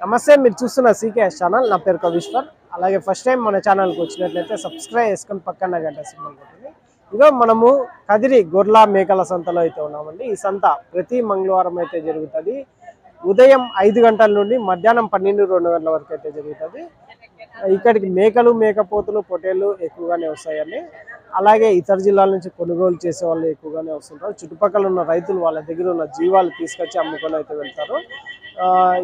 నమస్తే, మీరు చూస్తున్న సీకేఎస్ ఛానల్. నా పేరు కవిశ్వర్. అలాగే ఫస్ట్ టైం మన ఛానల్కి వచ్చినట్లయితే సబ్స్క్రైబ్ చేసుకొని పక్కన గంట సింబల్ కొట్టండి. ఈరోజు మనము కదిరి గొర్ల మేకల సంతలో అయితే ఉన్నామండి. ఈ సంత ప్రతి మంగళవారం అయితే జరుగుతుంది. ఉదయం 5 గంటల నుండి మధ్యాహ్నం 12-2 గంటల వరకు అయితే జరుగుతుంది. ఇక్కడికి మేకలు, మేకపోతులు, పొట్టేళ్ళు ఎక్కువగానే వస్తాయండి. అలాగే ఇతర జిల్లాల నుంచి కొనుగోలు చేసే వాళ్ళు ఎక్కువగానే వస్తుంటారు. చుట్టుపక్కల ఉన్న రైతులు వాళ్ళ దగ్గర ఉన్న జీవాలు తీసుకొచ్చి అమ్ముకొని అయితే వెళ్తారు.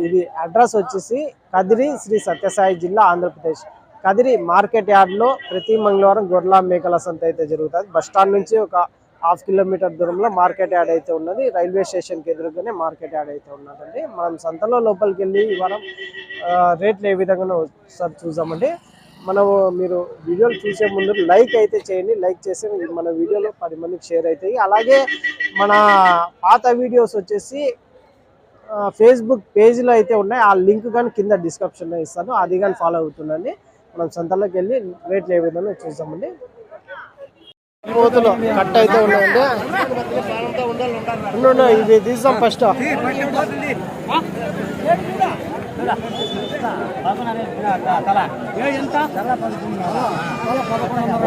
ఇది అడ్రస్ వచ్చేసి కదిరి, శ్రీ సత్యసాయి జిల్లా, ఆంధ్రప్రదేశ్. కదిరి మార్కెట్ యార్డ్లో ప్రతి మంగళవారం గొర్ల మేకల సంత అయితే జరుగుతుంది. బస్టాండ్ నుంచి ఒక 1/2 కిలోమీటర్ దూరంలో మార్కెట్ యార్డ్ అయితే ఉన్నది. రైల్వే స్టేషన్కి ఎదురుగానే మార్కెట్ యార్డ్ అయితే ఉన్నదండి. మనం సంతలో లోపలికి వెళ్ళి ఈ వారం రేట్లు ఏ విధంగా ఒకసారి చూసామండి. మీరు వీడియోలు చూసే ముందు లైక్ అయితే చేయండి. లైక్ చేసి మన వీడియోలో 10 మందికి షేర్ అవుతాయి. అలాగే మన పాత వీడియోస్ వచ్చేసి ఫేస్బుక్ పేజ్లో అయితే ఉన్నాయి. ఆ లింక్ కానీ కింద డిస్క్రిప్షన్లో ఇస్తాను, అది కానీ ఫాలో అవుతుందండి. మనం సంతలోకి వెళ్ళి రేట్లు ఏ విధంగా చూసామండి. పోతులు కట్ అయితే ఉన్నాయండి. ఇది తీసాం ఫస్ట్.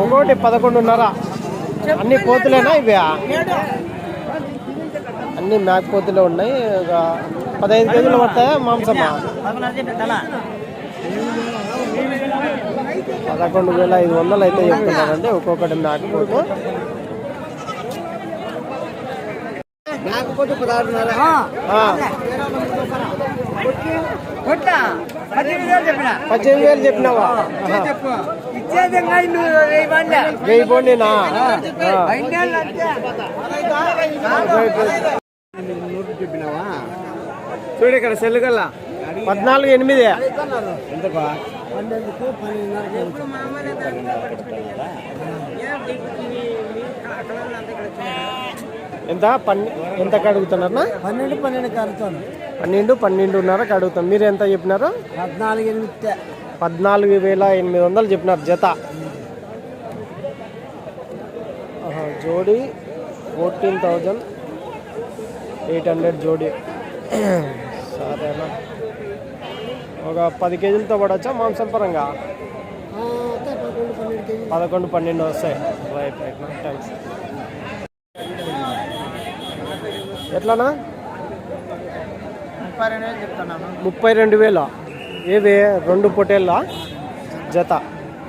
ఒకటి 11.5. అన్ని పోతులేనా ఇవి? అన్ని మేకపోతులే ఉన్నాయి. 15 కేజీలు పడతాయా మాంసమా? 11,500 అయితే చెప్తున్నారండి ఒక్కొక్కటి మేకపోతు. మేకపోతు 18,000 చెప్పినావా? 1000 పోండినా? చూడు ఇక్కడ సెల్లు కల్లా 14,800. ఎంత అడుగుతున్నారు? 12,500 అడుగుతాం. మీరు ఎంత చెప్పినారు? 14,800 చెప్పినారు జత. జోడి 14,800 జోడి. సరేనా? ఒక 10 కేజీలతో పడవచ్చా మాంసం పరంగా? 11-12 వస్తాయి. రైట్. థ్యాంక్స్. ఎట్లానా? 32,000. ఏవి? 2 పొట్టేళ్ళ జత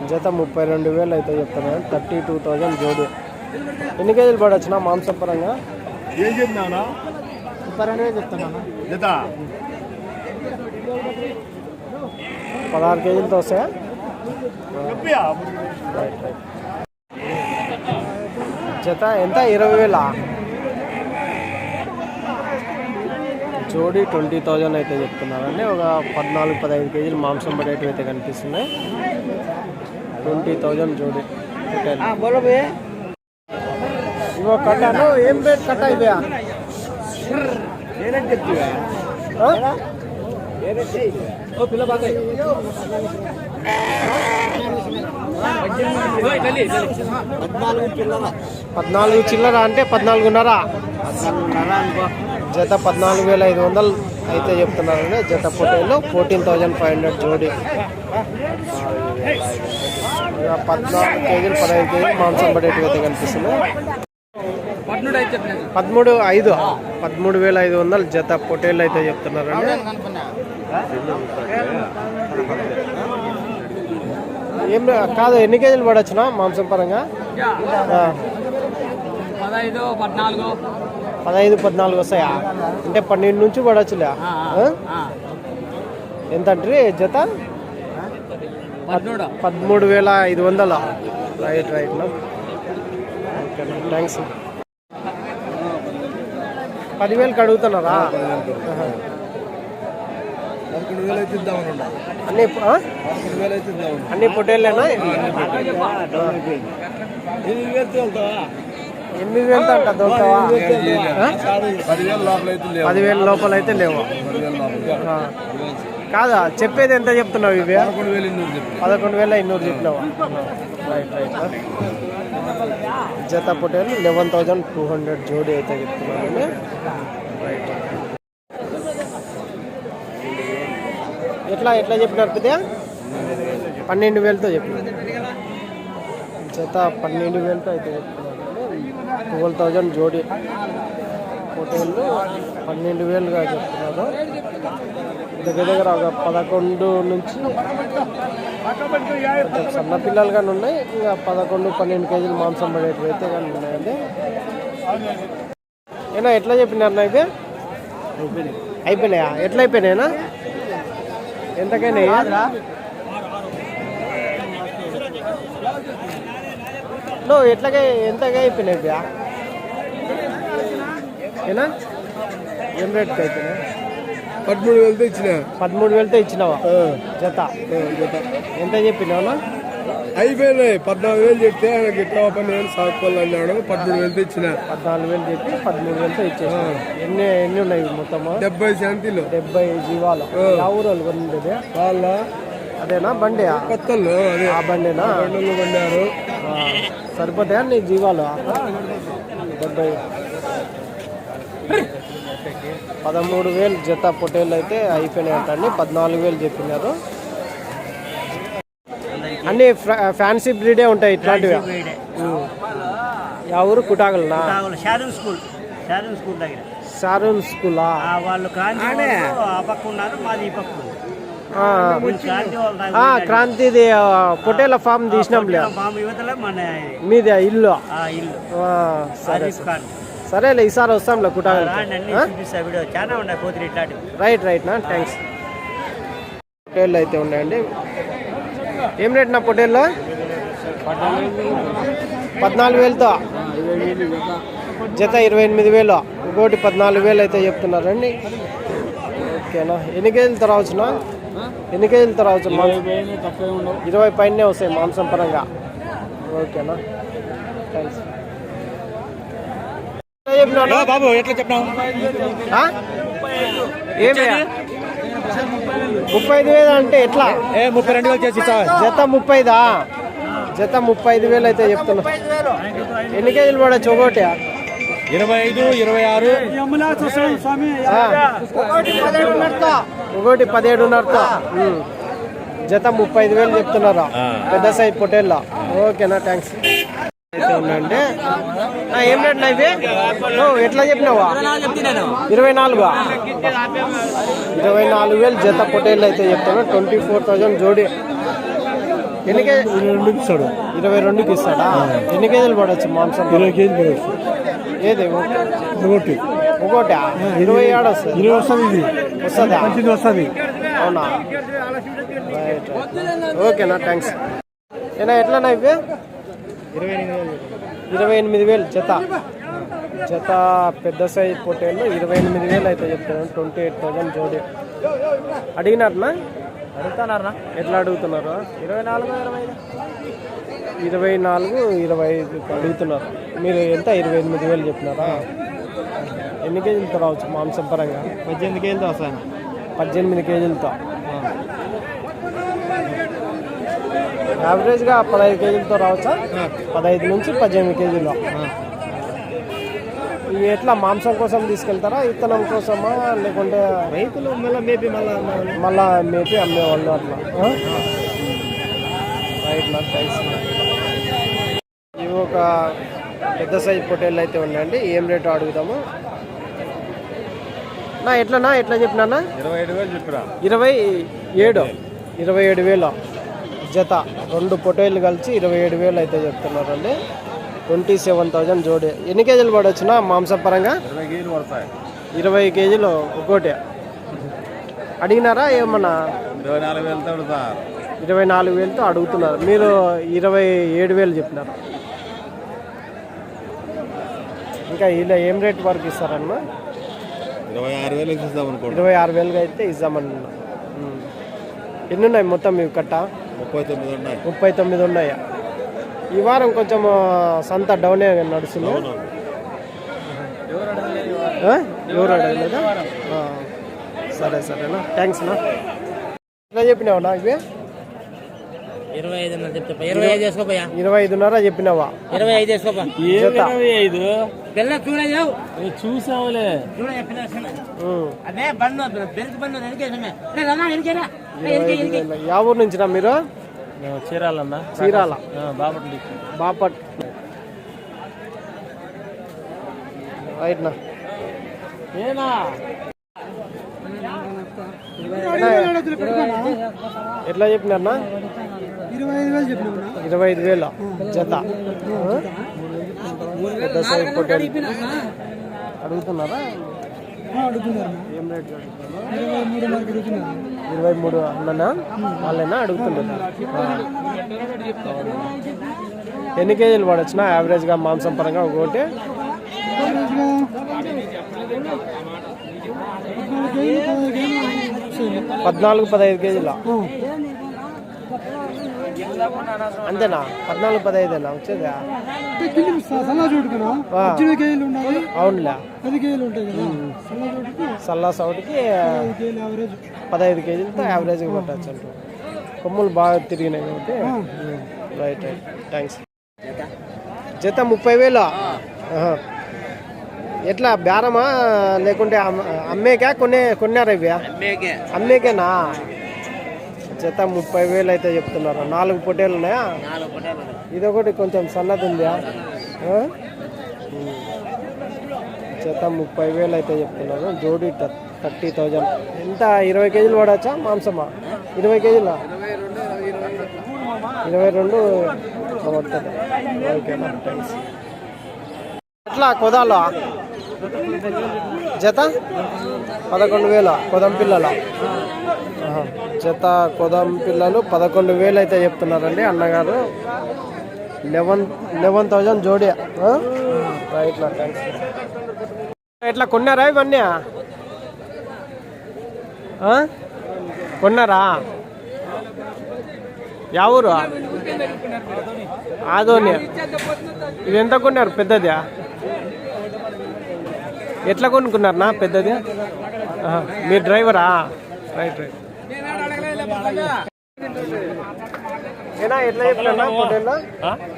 32,000 అయితే చెప్తున్నాను. 32,000 జోడి. ఎన్ని కేజీలు పడవచ్చునా మాంసం పరంగా? ఏం చెప్తున్నా? 32,000 చెప్తున్నాను. 16 కేజీలతో వస్తాయా? జత ఎంత? 20,000. జోడి 20,000 అయితే చెప్తున్నారండి. ఒక 14-15 కేజీలు మాంసం పడేటివి అయితే కనిపిస్తున్నాయి. 20,000 జోడి. ఇవో కట్టాను. ఏం రేట్ కట్ట ఇవా? పిల్ల బాగా 14 చిల్లర అంటే 14.5. జత 14,500 అయితే చెప్తున్నారండి. జత పొట్టేళ్ళు 14,500 జోడి. 14 కేజీలు 15 కేజీలు మాంసం పడేటివి అయితే కనిపిస్తుంది. 13,500 జత పొట్టేళ్ళు అయితే చెప్తున్నారండి. ఏం కాదు, ఎన్ని కేజీలు పడవచ్చునా మాంసం పరంగా? 15-14 వస్తాయా? అంటే 12 నుంచి పడవచ్చులే. ఎంత అంటే జత? 13,500. రైట్. Okay, thanks. 10,000 అడుగుతున్నారా? అన్ని పొట్టేళ్ళేనా? 8,000 అంట దొరుకుతావా? 10,000 లోపల అయితే లేవు. కాదా, చెప్పేది ఎంత చెప్తున్నావు? ఇవి 11,200 చెప్పినావా? రైట్. జత పొట్టేళ్ళు 11,200 జోడి అయితే చెప్తున్నాను. రైట్. ఎట్లా చెప్పినారు పెద్దగా? 12,000తో చెప్పినారు. జత 12,000తో అయితే చెప్తున్నారు. 12,000 జోడి హోటళ్ళు 12,000గా చెప్తున్నారు. దగ్గర ఒక 11 నుంచి సన్న పిల్లలు కానీ ఉన్నాయి. ఇంకా 11-12 కేజీలు మాంసం పడేటివి అయితే కానీ ఉన్నాయండి. ఏనా ఎట్లా చెప్పినారు ఇవి? అయిపోయినాయా? ఎట్లా అయిపోయినాయినా? ఎంతకైనా ఎంతగా అయిపోయినాయి ఇవి? ఏనా ఏం రేట్కి అయిపోయినాయి? 13,000తో ఇచ్చిన. 13,000తో ఇచ్చినావా జత? ఎంత చెప్పినావునా? అయిపోయినాయి. 14,000 చెప్తే ఆయన గిట్లా పని సాగుకోవాలి అన్నాడు. 13,000తో ఇచ్చిన. 14,000 చెప్పి 13,000తో ఇచ్చేసి ఎన్ని ఉన్నాయి మొత్తము? 70 శాంతిలు. 70 జీవాలు. ఆ ఊరు వాళ్ళు కొనిండేది వాళ్ళ అదేనా బండి? కొత్తలు అదే ఆ బండినా? బండ్లు కొన్నారు. సరిపోతాయా నీ జీవాలు? 70 13,000 జత పొట్టేళ్ళు అయితే అయిపోయినాయంటండి. 14,000 చెప్పినారు. అన్ని ఫ్యాన్సీ బ్రీడే ఉంటాయి ఇట్లాంటివి. యా ఊరు? కుటాగల్నా? షారూన్ స్కూలా? వాళ్ళు క్రాంతిది పొట్టేళ్ళ ఫామ్ తీసినాంలే. మీది ఇల్లు? సరేలే ఈసారి వస్తాంలే కుటాగల్. రైట్ నా థ్యాంక్స్. పొట్టేళ్ళు అయితే ఉన్నాయండి. ఏం రేట్ నా పొట్టేళ్ళు? 14,000తో జత 28,000. ఇంకోటి 14,000 అయితే చెప్తున్నారండి. ఓకేనా? ఎన్ని కేజీలతో రావచ్చునా? ఎన్ని కేజీలతో రావచ్చు? 20 పైనే వస్తాయి మాంసం పరంగా. ఓకేనా? థ్యాంక్స్. బాబు ఎట్లా చెప్పినావు? ఏమి 35,000 అంటే ఎట్లా? 32,000 చేసి జత 30దా? జత 35,000 అయితే చెప్తున్నా. ఎన్ని కేజీలు పడచ్చు ఒకటి? 25, 26. ఒకటి 17,500తో జత 35,000 చెప్తున్నారు. పెద్ద సైజ్ పొట్టేళ్ళ. ఓకేనా? థ్యాంక్స్. అయితే ఉందండి. ఏం రేట్నా ఇవి? ఎట్లా చెప్పినావా? 24,000 జత పొట్టేళ్ళు అయితే చెప్తాను. 24,000 జోడి. ఎన్ని కేజీ? 22కి ఇస్తాడా? ఎన్ని కేజీలు పడవచ్చు మాంసం? 20 కేజీలు పడవచ్చు. ఏది ఒకటి? 20 ఏడు వస్తుంది. 20 వస్తుంది. వస్తుందా? మంచిది వస్తుంది. అవునా? రైట్. ఓకేనా? థ్యాంక్స్. ఏనా ఎట్లనా ఇవి? 28,000 జత. జత పెద్ద సైజ్ పొట్టేళ్ళు 28,000 అయితే చెప్తాను. 28,000 జోడి. అడిగినారనా? అడుగుతున్నారా? ఎట్లా అడుగుతున్నారు? 24-25 అడుగుతున్నారు. మీరు ఎంత? 28,000 చెప్పినారా? ఎన్ని కేజీలతో రావచ్చు మాంసం పరంగా? 18 కేజీలతో వస్తాను. 18 కేజీలతో. యావరేజ్గా 15 కేజీలతో రావచ్చా? 15 నుంచి 18 కేజీలు. ఇవి ఎట్లా మాంసం కోసం తీసుకెళ్తారా? ఇత్తనం కోసమా? లేకుంటే రైతులు మళ్ళీ మేపి అమ్మేవాళ్ళు అట్లా? రైట్ నా థ్యాంక్స్. ఇవి ఒక పెద్ద సైజ్ పొట్టేళ్ళు అయితే ఉన్నాయండి. ఏం రేటు అడుగుదాము నా? ఎట్లా చెప్పినా? 27,000 చెప్పిరా. 27,000 జత. 2 పొట్టేళ్ళు కలిసి 27,000 అయితే చెప్తున్నారండి. 27,000 జోడి. ఎన్ని కేజీలు పడవచ్చునా మాంసం పరంగా? 20 కేజీలు పడతాయి. 20 కేజీలు ఒక్కోటి. అడిగినారా ఏమన్నా? 24,000తో అడుగుతారు. 24,000తో అడుగుతున్నారు. మీరు 27,000 చెప్పినారు. ఇంకా ఇలా ఏం రేట్ వరకు ఇస్తారన్నా? 26,000 ఇస్తాం అనుకోండి. 26,000 అయితే ఇద్దామన్నా. ఎన్ని ఉన్నాయి మొత్తం ఇవి కట్ట? 39 ఉన్నాయి. 39 ఉన్నాయా? ఈ వారం కొంచెం సంత డౌనే నడుస్తుంది. ఎవరు అడగలేదా? సరేనా? థ్యాంక్స్ నా. ఎట్లా చెప్పినావు నా ఇవి? 25 చెప్తా. 25 చేసుకోపోయా. 25,500 చెప్పినావా? 25 చేసుకోపా. 25 చూసావులే. అదే బండి బెల్ట్ బండి వెనకేసమే. 25,000. యా ఊరు నుంచినా మీరు? చీరాలన్నా చీరాల. బాపట్ల బాపట్. రైట్నా. ఎట్లా చెప్పినారన్నా? 25,000 జత. పెద్ద సైజ్ పొట్టేలు అడుగుతున్నారా? ఏం రేట్ అడుగుతున్నారు? 23 అన్ననా వాళ్ళైనా అడుగుతుంటారు. ఎన్ని కేజీలు పడొచ్చునా యావరేజ్గా మాంసం పరంగా ఒకటి? 14-15 కేజీలా? అంతేనా? 14-15 వచ్చేదా? అవునులే. సల్లా సౌటికి 15 కేజీలతో యావరేజ్గా పట్టచ్చు అంట. కొమ్ములు బాగా తిరిగినాయి కాబట్టి. Right right, thanks. జత 30,000. ఎట్లా బేరమా లేకుంటే అమ్మేకా కొన్నారా ఇవి? అమ్మేకేనా? జత 30,000 అయితే చెప్తున్నారు. 4 పొట్టేలు ఉన్నాయా? ఇదొకటి కొంచెం సన్నది ఉందా? జత 30,000 అయితే చెప్తున్నారు. జోడి 30,000. ఎంత 20 కేజీలు పడవచ్చా మాంసమా? 20 కేజీలా? 22 పడుతుంది. ఓకేనా, థ్యాంక్స్. ఎట్లా కొదాలో జత 11,000 కొదం పిల్లల జత. కొదం పిల్లలు 11,000 అయితే చెప్తున్నారండి అన్నగారు. 11,000 జోడి. రైట్ నా, థ్యాంక్స్. ఎట్లా కొన్నారా ఇవన్నీ? కొన్నారా? యా ఊరు? ఆదోని. ఇది ఎంత కొన్నారు పెద్దది? ఎట్లా కొనుక్కున్నారన్నా పెద్దది? మీరు డ్రైవరా? Right right. ఏనా ఎట్లా చెప్పినా పొట్టేళ్ళ?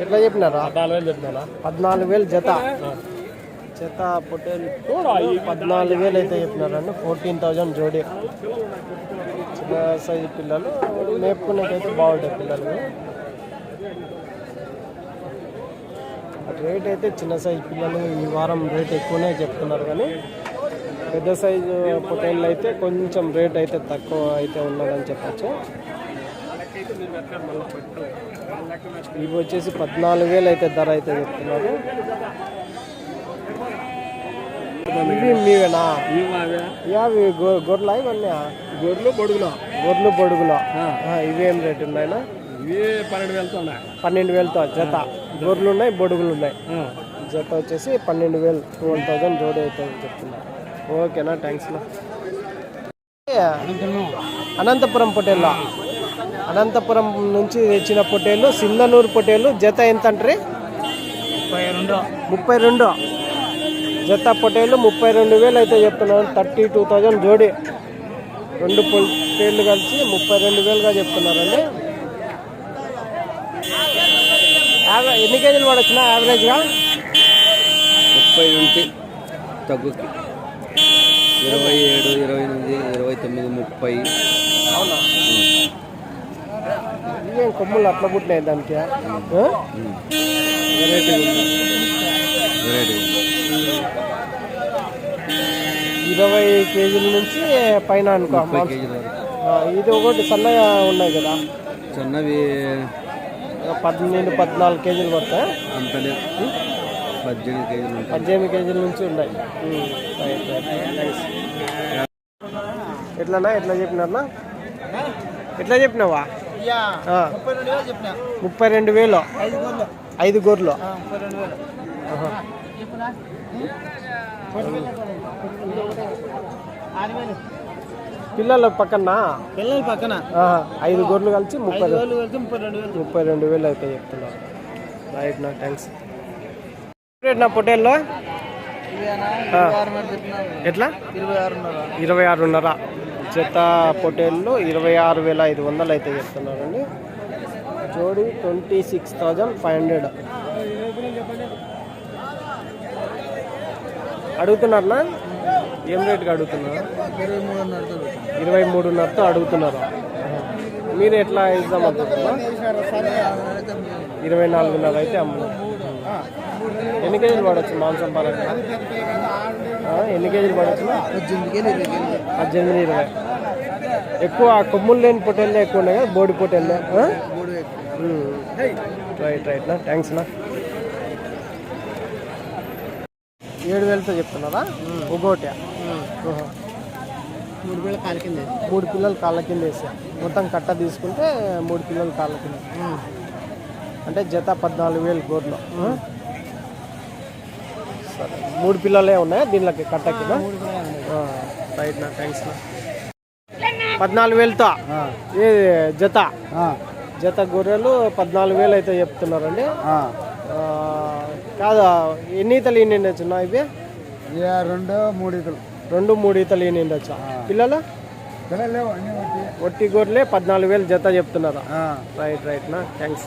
ఎట్లా చెప్పినారా? 14,000 జత. జత పొట్టేలు 14,000 అయితే చెప్పినారండి. 14,000 జోడి. చిన్న సైజు పిల్లలు మేపుకునేకైతే బాగుంటాయి పిల్లలు. రేట్ అయితే చిన్న సైజు పిల్లలు ఈ వారం రేట్ ఎక్కువనే చెప్తున్నారు, కానీ పెద్ద సైజు పొట్టేళ్ళు అయితే కొంచెం రేట్ అయితే తక్కువ అయితే ఉన్నదని చెప్పచ్చు. ఇవి వచ్చేసి 14,000 అయితే ధర అయితే చెప్తున్నారు. ఇవి మీవేనా? ఇవి గొర్రెలా ఇవన్నీ? గొర్రెలు బొడుగులో. ఇవేం రేట్ ఉన్నాయినా? ఇవి 12,000. 12,000తో జత. గొర్రెలు ఉన్నాయి, బొడుగులు ఉన్నాయి. జత వచ్చేసి 12,000, 12,000 జోడి అయితే చెప్తున్నారు. ఓకేనా, థ్యాంక్స్. అనంతపురం పొట్టేళ్ళు. అనంతపురం నుంచి తెచ్చిన పొట్టేళ్ళు సింధనూరు పొట్టేళ్ళు. జత ఎంత అంటారు? 32 జత పొట్టేళ్ళు 32,000 అయితే చెప్తున్నారు. 32,000 జోడి. 2 పొట్టేళ్ళు కలిసి 32,000గా చెప్తున్నారండి. ఎన్ని కేజీలు పడొచ్చిన యావరేజ్గా? 30 నుంచి తగ్గుకి 27, 28, 29, 30. అవునా? ఇవేం కొమ్ములు అట్లా పుట్టినాయి దానికి? వెరైటీ 20 కేజీల నుంచి పైన అనుకో. ఇది ఒకటి సన్నగా ఉన్నాయి కదా? చిన్నవి 14 కేజీలు పడతాయి. అంత లేదు, 18 కేజీలు. 18 కేజీల నుంచి ఉన్నాయి. ఎట్లన్నా ఎట్లా చెప్పినారన్నా? ఎట్లా చెప్పినావా? 32,000 5 గొర్రెలు. పిల్లల పక్కన 5 గొర్రెలు కలిసి 32,000 అయితే చెప్తున్నారు. రైట్ నా, థ్యాంక్స్. రేట్ నా పొట్టేల్లో ఎట్లా? 26,500 జత పొట్టేళ్ళు 26,500 అయితే చెప్తున్నారండి. జోడి 26,500 అడుగుతున్నారనా? ఏం రేటుగా అడుగుతున్నారు? 23,500తో అడుగుతున్నారు. మీరు ఎట్లా ఇద్దాం అనుకుంటున్నా? 24.5 అయితే అమ్ము. ఎన్ని కేజీలు పడవచ్చు మాంసం పరంగా? ఎన్ని కేజీలు పడవచ్చు? 18-20. ఎక్కువ కొమ్ములు లేని పొట్టేళ్ళే ఎక్కువ ఉన్నాయి కదా, బోడి పొట్టేళ్ళే. రైట్ థ్యాంక్స్ నా. 7,000తో చెప్తున్నారా ఒక్కోటి? 3 పిల్లలు కాళ్ళ కింద వేసా. మొత్తం కట్ట తీసుకుంటే 3 పిల్లలు కాళ్ళ కింద, అంటే జత 14,000 గోర్లు. సరే, 3 పిల్లలే ఉన్నాయి దీనిలోకి కట్ట కింద. రైట్ నా, థ్యాంక్స్ నా. 14,000తో ఏ జత గొర్రెలు 14,000 అయితే చెప్తున్నారండి. కాదా, ఎన్ని ఈతలు ఈనిండొచ్చున్నా ఇవి? 2-3 ఈతలు ఈనిండొచ్చా? పిల్లలు ఒట్టి గొర్రెలే 14,000 జత చెప్తున్నారా? రైట్ నా, థ్యాంక్స్.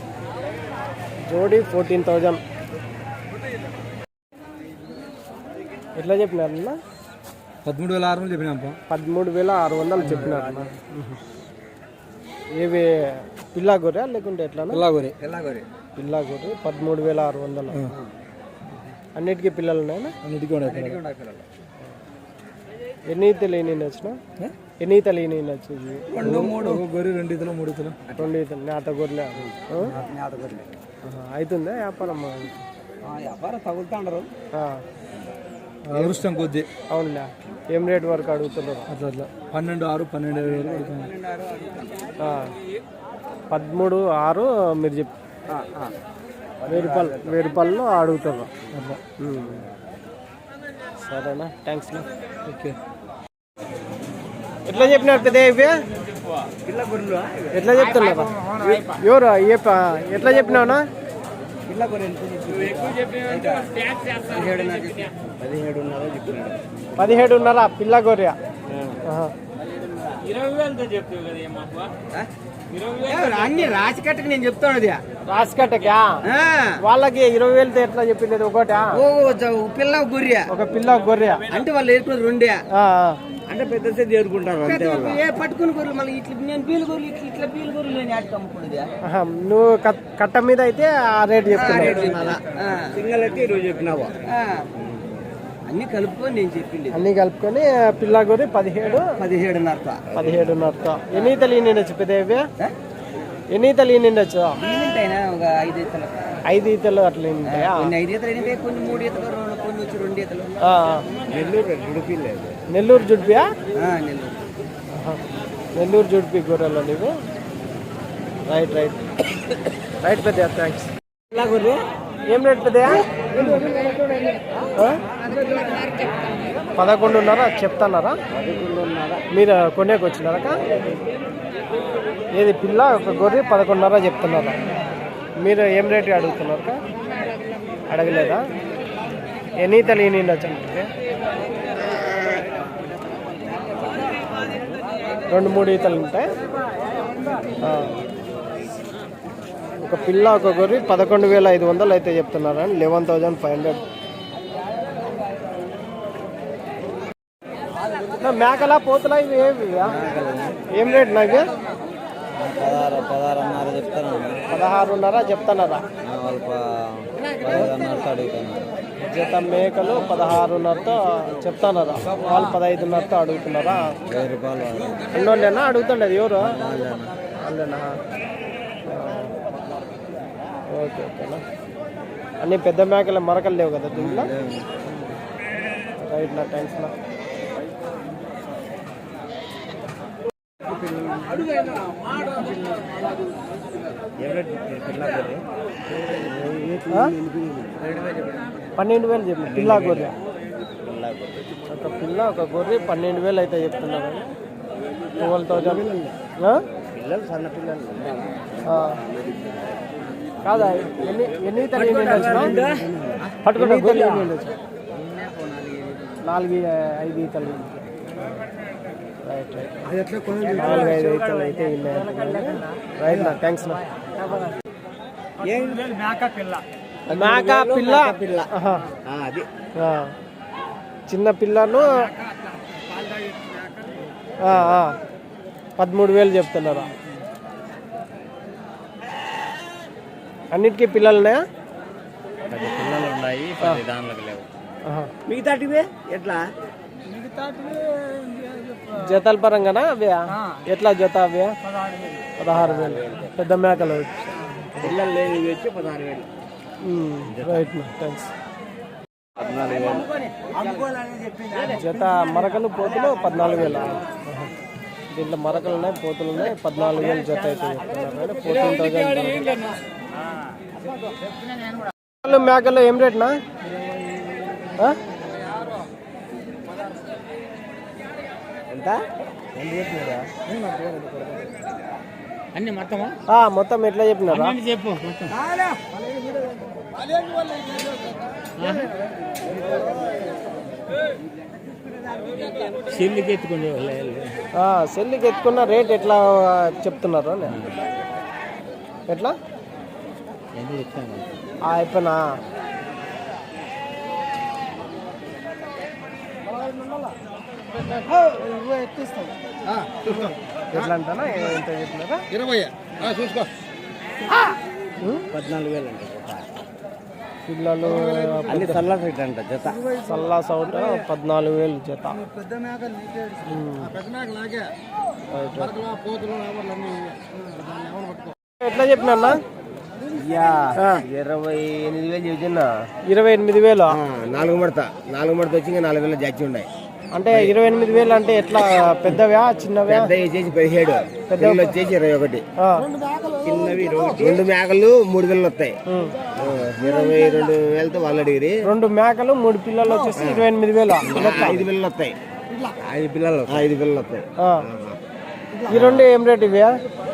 జోడి 14,000. ఎట్లా చెప్పినారన్నా? 13,600 చెప్పినాం. 13,600 చెప్పినారన్నా. ఏవి పిల్లా గొర్రె లేకుంటే ఎట్లా? పిల్లా గొర్రె 13,600. అన్నిటికీ పిల్లలు ఉన్నాయా? ఎన్ని ఈతలు ఈనిండొచ్చునా? ఎన్ని ఈతలు ఈనిండొచ్చు? 2 గొర్రె 2 ఈతలు 3 ఈతలు. 2 ఈతలు నేత గొర్రెలే. అవుతుందా వ్యాపారం? వ్యాపారం తగులుతా ఉండరు, అదృష్టం కొద్ది. అవునులే. ఏం రేట్ వరకు అడుగుతున్నారు? అట్లా 12,600 13,600 మీరు చెప్పి 1,000 రూపాయలు అడుగుతారు అట్లా. సరేనా, థ్యాంక్స్. ఓకే, ఎట్లా చెప్పినారు పెద్ద ఇవి? ఎట్లా చెప్తున్నారా? ఎవరు ఎట్లా చెప్పినావునా? 17,500 పిల్ల గొర్రె. 20,000 అన్ని రాసి కట్టకి నేను చెప్తాను. రాసి కట్టకా వాళ్ళకి 20,000 ఎట్లా చెప్పింది? ఒకటా? పిల్ల గొర్రె, ఒక పిల్ల గొర్రె అంటే వాళ్ళు వేసుకున్నది 2 అంటే పెద్ద సేపు చేరుకుంటారు అంతే. పట్టుకుని గొర్రెలు మళ్ళీ ఇట్లా నేను బీలు గొర్రెలు ఇట్లా బీలు గొర్రెలు నేను ఆడికి అమ్ముకునేది. నువ్వు కట్ట మీద అయితే ఆ రేట్ చెప్తున్నా. సింగల్ అయితే 20 చెప్పినావా? అన్ని కలుపుకొని నేను చెప్పింది. అన్ని కలుపుకొని పిల్ల గొర్రె 17,500. ఎన్ని ఈతలు ఈనిండొచ్చు పెద్ద? ఎన్ని ఈతలు ఈనిండొచ్చు? ఒక 5 ఈతలు. 5 ఈతలు అట్లా ఉంటాయా? కొన్ని 5 ఈతలు అయినా కొన్ని 3 ఈతలు, కొన్ని వచ్చి 2 ఈతలు. నెల్లూరు జుడిపియా? నెల్లూరు జుడిపి గొర్రెలు నీవు. రైట్ పెద్ద, థ్యాంక్స్. ఏం రేట్ పెద్ద? 11,500 చెప్తున్నారా? మీరు కొనేకి వచ్చినారక? ఏది పిల్ల ఒక గొర్రె 11,500 చెప్తున్నారా? మీరు ఏం రేటు అడుగుతున్నారక? అడగలేదా? ఎన్ని ఈతలు ఈనిండొచ్చు అంటే? 2-3 ఈతలు ఉంటాయి. ఒక పిల్ల ఒక గొర్రె 11,500 అయితే చెప్తున్నారు. 11,500. మేకలా పోతులా ఇవి ఏం రేట్ నాకు? 16,500 చెప్తున్నారా? జత మేకలు 16,500తో చెప్తున్నారా? వాళ్ళు 15,500తో అడుగుతున్నారా? 1000 రూపాయలు అన్నోళ్ళేనా అడుగుతుండేది? ఎవరు వాళ్ళేనా? ఓకేనా. అన్ని పెద్ద మేకలు మరకలు లేవు కదా దీంట్లో? రైట్ నా, థ్యాంక్స్ నా. $12,000 చెప్పి పిల్ల గొర్రె. ఒక పిల్ల ఒక గొర్రె 12,000 అయితే చెప్తున్నారు. 12,000. పిల్లలు సన్న పిల్లలు కాదా? ఎన్ని ఈతలు పట్టుకుంటా? గొర్రె 4-5 ఈతలు. రైట్ 4-5 ఈతలు అయితే రైట్ నా, థ్యాంక్స్ నా. మేక పిల్ల అది చిన్న పిల్లను 13,000 చెప్తున్నారా? అన్నిటికీ పిల్లలు ఉన్నాయా? పిల్లలు ఉన్నాయి, దానిలోకి లేవు. ఆహా. మిగతాటివే ఎట్లా? జతల పరంగానా అవి? ఎట్లా జత అవి? 16,000. పెద్ద మేకలు. పిల్లలు లేదు, ఇవి వచ్చి 16,000. Right thanks. 14,000. జత మరకలు పోతులు 14,000. దీంట్లో మరకలు ఉన్నాయి, పోతులు ఉన్నాయి. 14,000 జత అయితే చెప్తున్నారు. 14,000 మేకలు ఏం రేట్నా? ఎంత? అన్ని మొత్తమా? మొత్తం ఎట్లా చెప్పినారా? చెప్పు. సెల్లికి ఎత్తుకుంటే సెల్లికి ఎత్తుకున్న రేట్ ఎట్లా చెప్తున్నారు? ఎట్లా అయిపోయినా? ఎట్లా అంటానా? ఎంత చెప్పినారా? 20 చూసుకో. 14,000 అంట పిల్లలు అన్ని సల్లా ఫిట్ అంట జత. సల్లా సౌట 14,000 జత. ఎట్లా చెప్పినా? 28,000 చెప్తున్నా. 28,000. 4 మడత వచ్చి ఇంకా 4,000 జాచి ఉన్నాయి. అంటే 28,000 అంటే ఎట్లా? పెద్దవా చిన్నవా? పెద్ద వచ్చేసి 17, పెద్దలు వచ్చేసి 21. చిన్నవి 2 మేకలు 3 పిల్లలు వస్తాయి. 22,000తో వాళ్ళు అడిగిరి. 2 మేకలు 3 పిల్లలు వచ్చేసి 28,000. 5 పిల్లలు వస్తాయి. 5 పిల్లలు వస్తాయి. ఈ 2 ఏం రేట్ ఇవి?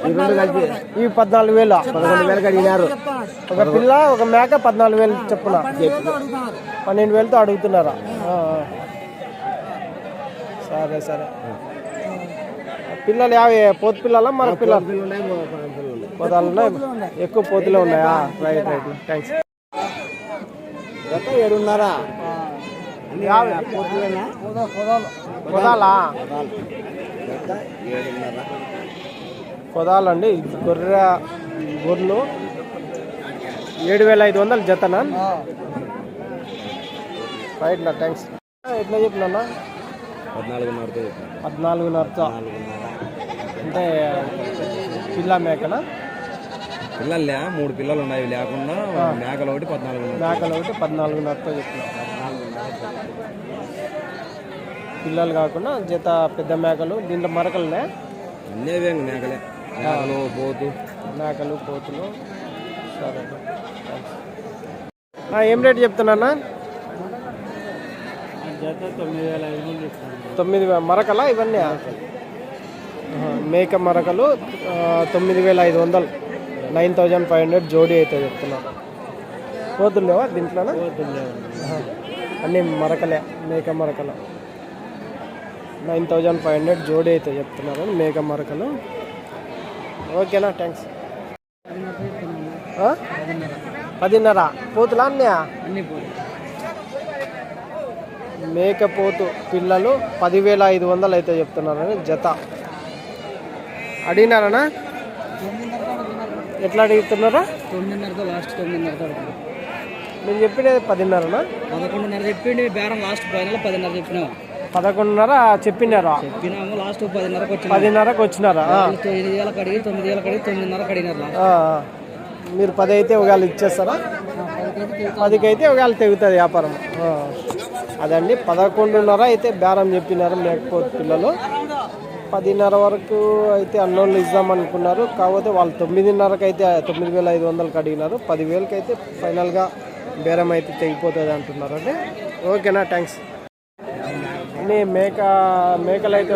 ఈ 2 కలిపి ఇవి 14,000. 11,000 అడిగినారు. ఒక పిల్ల ఒక మేక 14,000 చెప్పున 12,000తో అడుగుతున్నారా? సరే సరే. పిల్లలు యావే? పోతు పిల్లల మన పిల్లలు? పోతాలు ఉన్నాయి. ఎక్కువ పోతులే ఉన్నాయా? Right thanks. 7,500. పొదాలా? పొదాలండి. గొర్రెలు 7,500 జతనా? Right thanks. ఎట్లా చెప్పినా? 14,500. అంటే పిల్ల మేకనా? పిల్లలే 3 పిల్లలు ఉన్నాయి లేకుండా మేకలు ఒకటి 14,000. మేకలు ఒకటి 14,500తో చెప్తున్నా. పిల్లలు కాకుండా జత పెద్ద మేకలు. దీంట్లో మరకలునే అన్నీ మేకలే. మేకలు పోతులు. సరే ఏం రేట్ చెప్తున్నా? 9,000 మరకలా ఇవన్నీ? మేక మరకలు 9,500. 9,500 జోడీ అయితే చెప్తున్నారు. పోతులు లేవా దీంట్లోనా? అన్నీ మరకలే, మేక మరకలు. 9,500 జోడీ అయితే చెప్తున్నారు మేక మరకలు. ఓకేనా థ్యాంక్స్. 10,500 పోతులా అన్నయ్య? మేకపోతు పిల్లలు 10,500 అయితే చెప్తున్నారని జత. అడిగినారనా? ఎట్లా అడుగుతున్నారా? 9,500 లాస్ట్. 9,500 మీరు చెప్పినది 10,500నా? 11,500 చెప్పిండి. బేరం లాస్ట్ ఫైనల్ 10,500 చెప్పినాము. 11,500 చెప్పినారా? చెప్పినాము. లాస్ట్ 10,500కి వచ్చిన. 10,500కి వచ్చినారా? 9,000 అడిగి 9,000 అడిగి 9,500 అడిగినారు. మీరు 10 అయితే ఒకవేళ ఇచ్చేస్తారా? 10కి అయితే ఒకవేళ తెగుతుంది వ్యాపారం. అదండి 11,500 అయితే బేరం చెప్పినారు మేకపోతు పిల్లలు. 10,500 వరకు అయితే అన్నోళ్ళు ఇద్దామనుకున్నారు. కాకపోతే వాళ్ళు 9,500కి అయితే 9,500కి అడిగినారు. 10,000కి అయితే ఫైనల్గా బేరం అయితే తెగిపోతుంది అంటున్నారు. అంటే ఓకేనా థ్యాంక్స్. అన్నీ మేకలు అయితే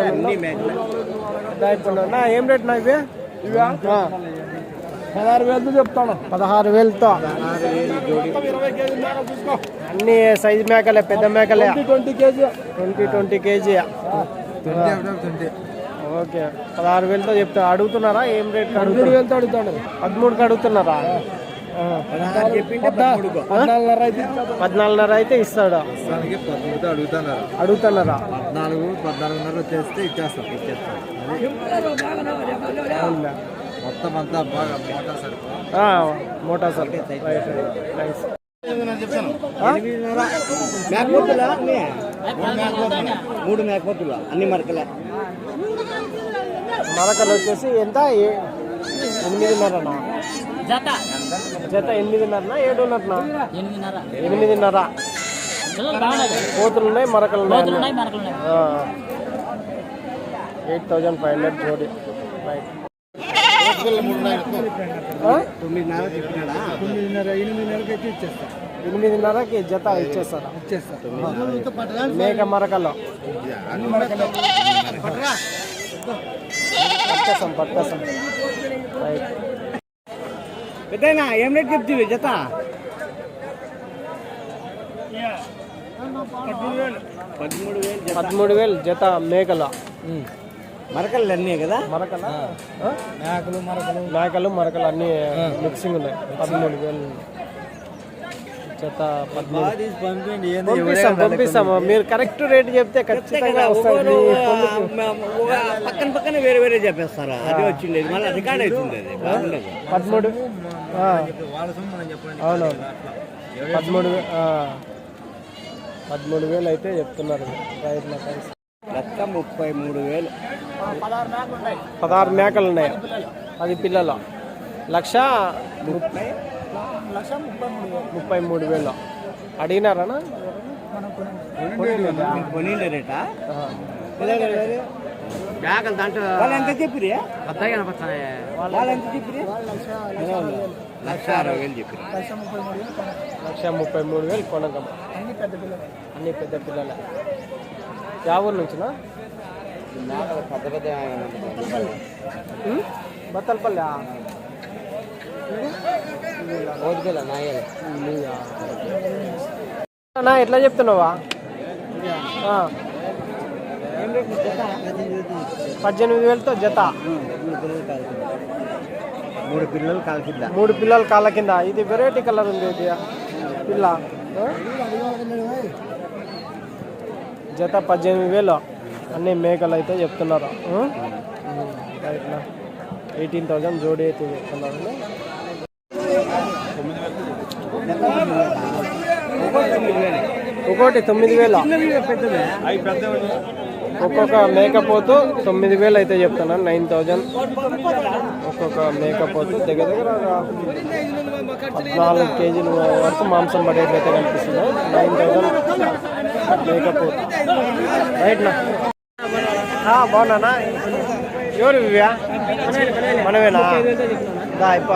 అయిపోయినా ఏం రేట్ నా ఇవి? 16,000 చెప్తాను. 16,000తో అన్ని సైజు మేకలే, పెద్ద మేకలే. 20 kg. ఓకే 16,000తో చెప్తా. అడుగుతున్నారా ఏం రేట్? 13,000తో అడుగుతాడు. 13కి అడుగుతున్నారా? 14,500 అయితే ఇస్తాడు. అడుగుతున్నారా? 14,500 వచ్చేస్తే ఇచ్చేస్తాం. మొత్తం అంతా బాగా మోటా సరుకు. Motor sir thanks. మేకపోతులా మూడు మేకపోతులు అన్ని మరకలే. మరకలు వచ్చేసి ఎంత 8.5 జత 8.5 7.5 8.5 కోతులు ఉన్నాయి, మరకలు ఉన్నాయి. 8,500 జోడి. రైట్. 8.5కి జత ఇచ్చేస్తారా? మేక మరకలు పట్టేస్తాం. రైట్. పెద్దనా ఏం రేట్ చెప్తీవి జత? 13,000 జత మేకలు. మరకలు అన్నీ కదా? మేకలు మరకలు అన్ని మిక్సింగ్ ఉన్నాయి. 13,000 జత. 13 పంపిస్తాము. మీరు కరెక్ట్ రేట్ చెప్తే ఖచ్చితంగా వస్తుంది. పక్కన వేరే వేరే చెప్పేస్తారా? అది వచ్చింది మళ్ళీ రికార్డ్ అవుతుంది. 13 అవునవును 13,000 అయితే చెప్తున్నారు. రైట్. లెక్క 33,000. 16 మేకలు ఉన్నాయి, 10 పిల్లలు. 1,33,000 అడిగినారా? కొనిండే రేటా? మేకలు దాంట్లో వాళ్ళు ఎంత చెప్పిరి? వాళ్ళు ఎంత చెప్పిరి? 1,60,000 చెప్పిరి. 1,33,000 కొనకమ్మ. అన్ని పెద్ద పిల్లలే. యా ఊరు నుంచినా? బత్తలపల్లి. ఎట్లా చెప్తున్నావా? 18,000తో జత. 3 పిల్లలు కాల కింద. 3 పిల్లలు కాళ్ళ కింద. ఇది వెరైటీ కలర్ ఉంది ఇది పిల్ల. జత 18,000. అన్ని మేకలు అయితే చెప్తున్నారు. 18,000 జోడి అయితే చెప్తున్నారు. ఒక్కోటి 9,000. ఒక్కొక్క మేకపోతు 9,000 అయితే చెప్తున్నాను. 9,000 ఒక్కొక్క మేకపోతు. దగ్గర 14 కేజీల వరకు మాంసం పడేట్లయితే కనిపిస్తుంది. 9,000 మేకపోతు. రైట్ నా బాగున్నానా? ఎవరు ఇవ్యా? మనమేనా? ఇప్ప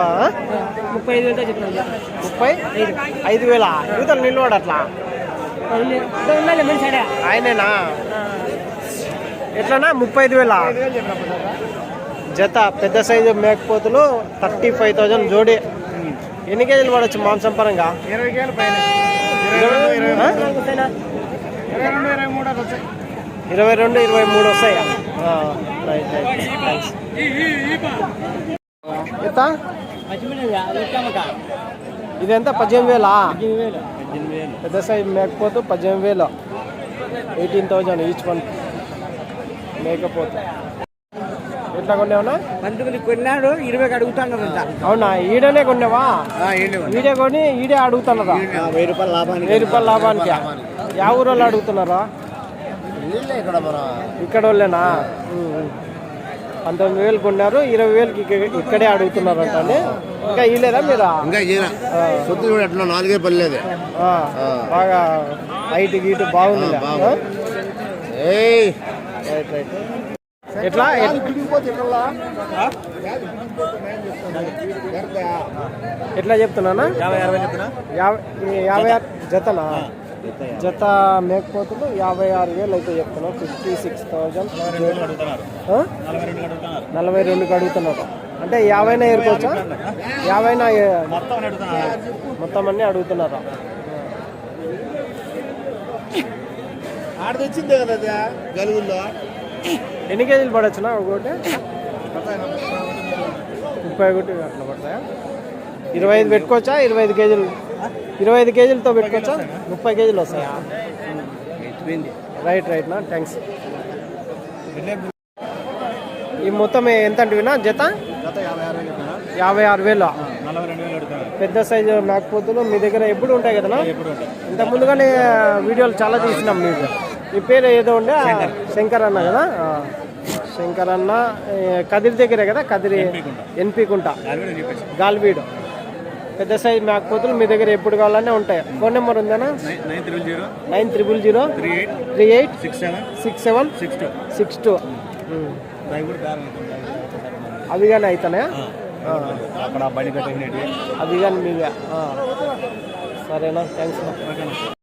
35,000 యూతలు నిలవాడు అట్లా. ఆయనేనా? ఎట్లనా? 35,000 జత. పెద్ద సైజు మేకపోతులు 35,000 జోడి. ఎన్ని కేజీలు పడవచ్చు మాంసం పరంగా? 20 కేజీలు పైన. 22-23 వస్తాయి. రైట్. ఎంత ఇది? ఎంత? 18,000. పెద్ద సైజ్ మేకపోతు 18,000. 18,000 ఈచ్ వన్ మేకపోతు. ఎట్లా కొన్నావునా? 19 కొన్నాడు, 20కి అడుగుతున్నారంట. అవునా? ఈడనే కొన్నావా? ఈడే కొని ఈడే అడుగుతున్నారా? 1000 రూపాయలు లాభానికి. 1000 రూపాయల లాభానికి. యా ఊరు వాళ్ళు అడుగుతున్నారా? ఇక్కడ వాళ్ళేనా? 19,000 కొన్నారు, 20,000కి ఇక్కడే అడుగుతున్నారంట. ఇంకా ఇలేదా మీరు? ఎట్లా 4 పర్లేదు. బాగా హైట్ గీటు బాగుంది. ఎట్లా ఎట్లా చెప్తున్నానా? 50 జతనా? జత మేకపోతులు 56,000 అయితే చెప్తున్నా. 56,000. 42కి అడుగుతున్నారు. అంటే 50 ఏరుకోవచ్చా? 50 మొత్తం అన్నీ అడుగుతున్నారు. ఆడదొచ్చిందే కదా గలుగుల్లో. ఎన్ని కేజీలు పడవచ్చునా? ఒకటి 31 అట్లా పడతాయా? 25 పెట్టుకోవచ్చా? 25 కేజీలు. 25 కేజీలతో పెట్టుకోవచ్చా? 30 కేజీలు వస్తాయా? రైట్ నా థ్యాంక్స్. ఈ మొత్తం ఎంత అంటువినా జత? 56,000. పెద్ద సైజు మేకపోతులు మీ దగ్గర ఎప్పుడు ఉంటాయి కదా? ఇంత ముందుగానే వీడియోలు చాలా తీసినాం మీకు. మీ పేరు ఏదో ఉండే శంకర్ అన్న కదా? శంకర్ అన్న కదిరి దగ్గరే కదా? కదిరి ఎన్పి కుంట గాల్వీడు. పెద్ద సైజు మేకపోతులు మీ దగ్గర ఎప్పుడు కావాలనే ఉంటాయి. ఫోన్ నెంబర్ ఉందేనా? 9000386762. అవి కానీ అవుతాయా? అవి కానీ మీవే. సరేనా, థ్యాంక్స్.